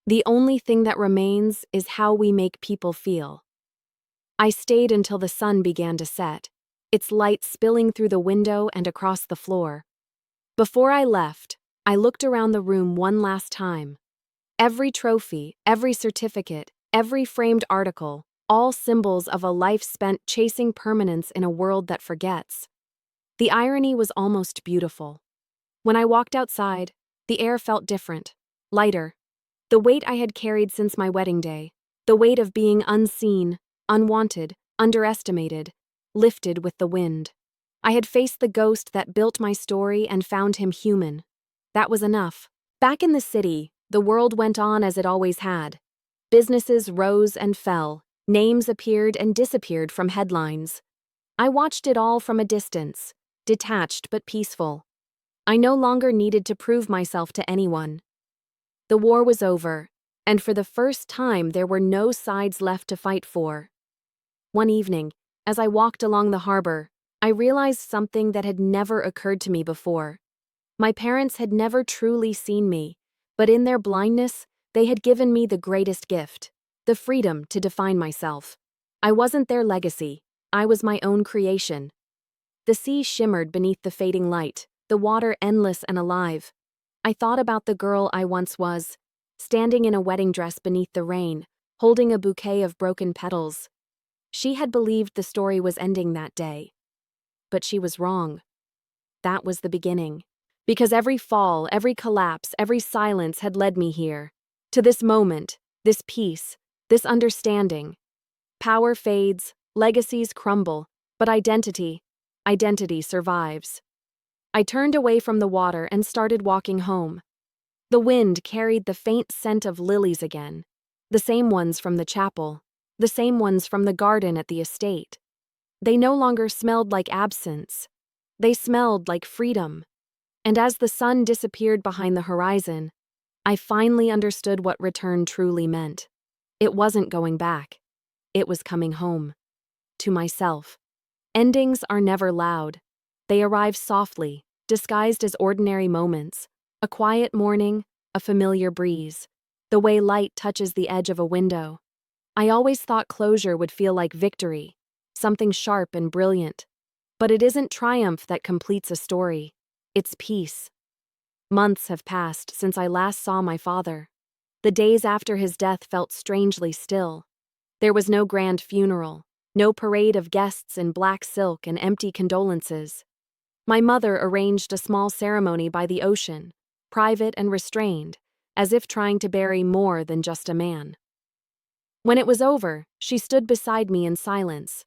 The only thing that remains is how we make people feel. I stayed until the sun began to set, its light spilling through the window and across the floor. Before I left, I looked around the room one last time. Every trophy, every certificate, every framed article, all symbols of a life spent chasing permanence in a world that forgets. The irony was almost beautiful. When I walked outside, the air felt different, lighter. The weight I had carried since my wedding day, the weight of being unseen, unwanted, underestimated, lifted with the wind. I had faced the ghost that built my story and found him human. That was enough. Back in the city, the world went on as it always had. Businesses rose and fell, names appeared and disappeared from headlines. I watched it all from a distance, detached but peaceful. I no longer needed to prove myself to anyone. The war was over, and for the first time there were no sides left to fight for. One evening, as I walked along the harbor, I realized something that had never occurred to me before. My parents had never truly seen me, but in their blindness, They had given me the greatest gift, the freedom to define myself. I wasn't their legacy, I was my own creation. The sea shimmered beneath the fading light, the water endless and alive. I thought about the girl I once was, standing in a wedding dress beneath the rain, holding a bouquet of broken petals. She had believed the story was ending that day. But she was wrong. That was the beginning. Because every fall, every collapse, every silence had led me here. To this moment, this peace, this understanding. Power fades, legacies crumble, but identity survives. I turned away from the water and started walking home. The wind carried the faint scent of lilies again, the same ones from the chapel, the same ones from the garden at the estate. They no longer smelled like absence. They smelled like freedom. And as the sun disappeared behind the horizon, I finally understood what return truly meant. It wasn't going back. It was coming home. To myself. Endings are never loud. They arrive softly, disguised as ordinary moments. A quiet morning, a familiar breeze. The way light touches the edge of a window. I always thought closure would feel like victory, something sharp and brilliant. But it isn't triumph that completes a story. It's peace. Months have passed since I last saw my father. The days after his death felt strangely still. There was no grand funeral, no parade of guests in black silk and empty condolences. My mother arranged a small ceremony by the ocean, private and restrained, as if trying to bury more than just a man. When it was over, she stood beside me in silence.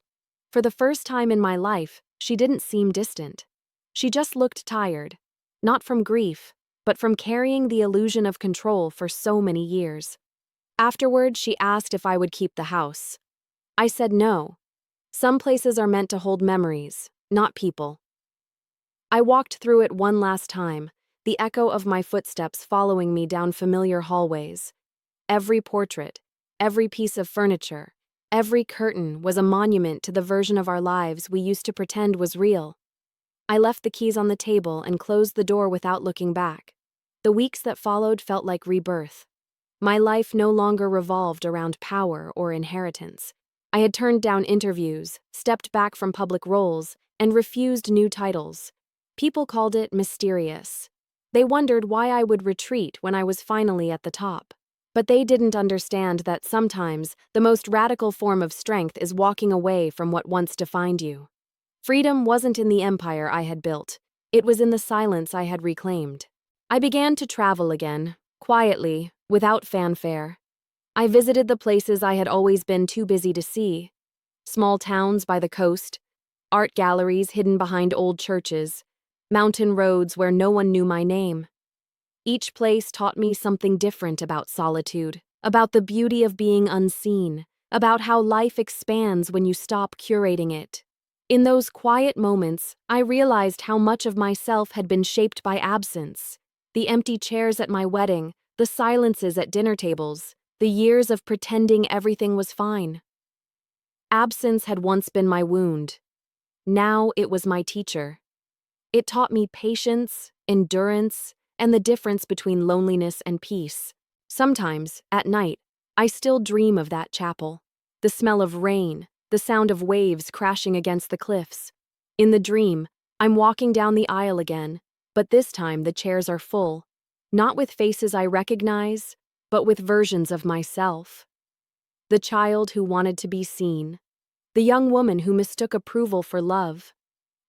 For the first time in my life, she didn't seem distant. She just looked tired, not from grief, but from carrying the illusion of control for so many years. Afterward, she asked if I would keep the house. I said no. Some places are meant to hold memories, not people. I walked through it one last time, the echo of my footsteps following me down familiar hallways. Every portrait, every piece of furniture, every curtain was a monument to the version of our lives we used to pretend was real. I left the keys on the table and closed the door without looking back. The weeks that followed felt like rebirth. My life no longer revolved around power or inheritance. I had turned down interviews, stepped back from public roles, and refused new titles. People called it mysterious. They wondered why I would retreat when I was finally at the top. But they didn't understand that sometimes the most radical form of strength is walking away from what once defined you. Freedom wasn't in the empire I had built. It was in the silence I had reclaimed. I began to travel again, quietly, without fanfare. I visited the places I had always been too busy to see. Small towns by the coast, art galleries hidden behind old churches, mountain roads where no one knew my name. Each place taught me something different about solitude, about the beauty of being unseen, about how life expands when you stop curating it. In those quiet moments, I realized how much of myself had been shaped by absence. The empty chairs at my wedding, the silences at dinner tables, the years of pretending everything was fine. Absence had once been my wound. Now it was my teacher. It taught me patience, endurance, and the difference between loneliness and peace. Sometimes, at night, I still dream of that chapel. The smell of rain, the sound of waves crashing against the cliffs. In the dream, I'm walking down the aisle again, but this time the chairs are full, not with faces I recognize, but with versions of myself. The child who wanted to be seen, the young woman who mistook approval for love,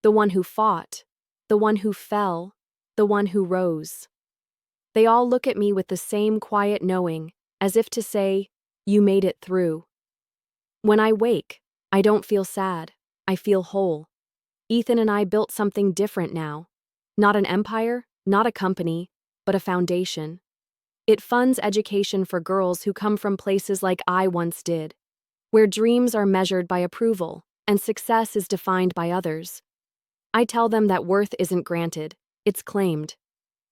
the one who fought, the one who fell, the one who rose. They all look at me with the same quiet knowing, as if to say, "You made it through." When I wake, I don't feel sad, I feel whole. Ethan and I built something different now. Not an empire, not a company, but a foundation. It funds education for girls who come from places like I once did, where dreams are measured by approval and success is defined by others. I tell them that worth isn't granted, it's claimed.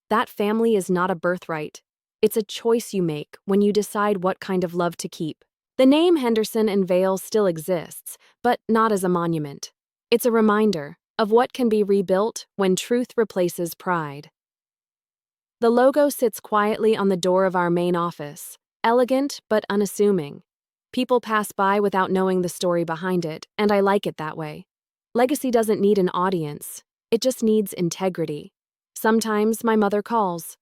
That family is not a birthright. It's a choice you make when you decide what kind of love to keep. The name Henderson and Vale still exists, but not as a monument. It's a reminder of what can be rebuilt when truth replaces pride. The logo sits quietly on the door of our main office, elegant but unassuming. People pass by without knowing the story behind it, and I like it that way. Legacy doesn't need an audience, it just needs integrity. Sometimes my mother calls.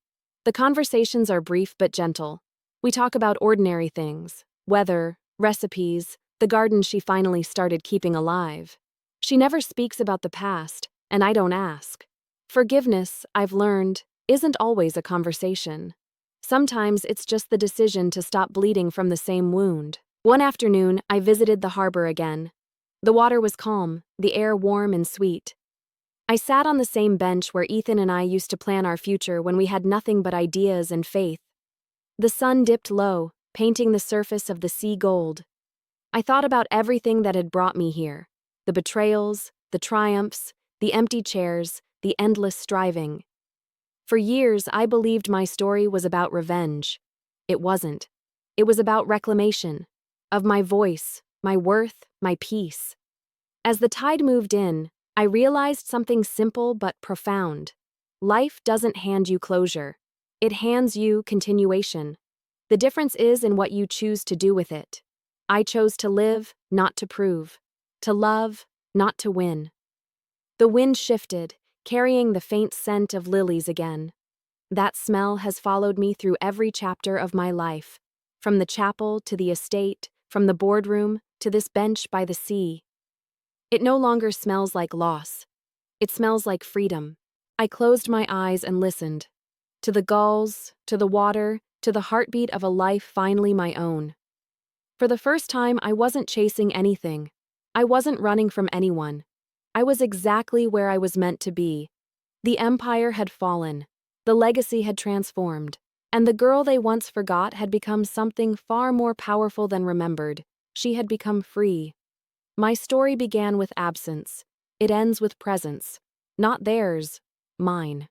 The conversations are brief but gentle. We talk about ordinary things, weather, recipes, the garden she finally started keeping alive. She never speaks about the past, and I don't ask. Forgiveness, I've learned, isn't always a conversation. Sometimes it's just the decision to stop bleeding from the same wound. One afternoon, I visited the harbor again. The water was calm, the air warm and sweet. I sat on the same bench where Ethan and I used to plan our future when we had nothing but ideas and faith. The sun dipped low, painting the surface of the sea gold. I thought about everything that had brought me here: the betrayals, the triumphs, the empty chairs, the endless striving. For years, I believed my story was about revenge. It wasn't. It was about reclamation, of my voice, my worth, my peace. As the tide moved in, I realized something simple but profound. Life doesn't hand you closure. It hands you continuation. The difference is in what you choose to do with it. I chose to live, not to prove. To love, not to win. The wind shifted, carrying the faint scent of lilies again. That smell has followed me through every chapter of my life, from the chapel to the estate, from the boardroom to this bench by the sea. It no longer smells like loss. It smells like freedom. I closed my eyes and listened. To the gulls, to the water, to the heartbeat of a life finally my own. For the first time, I wasn't chasing anything. I wasn't running from anyone. I was exactly where I was meant to be. The empire had fallen. The legacy had transformed. And the girl they once forgot had become something far more powerful than remembered. She had become free. My story began with absence. It ends with presence. Not theirs, mine.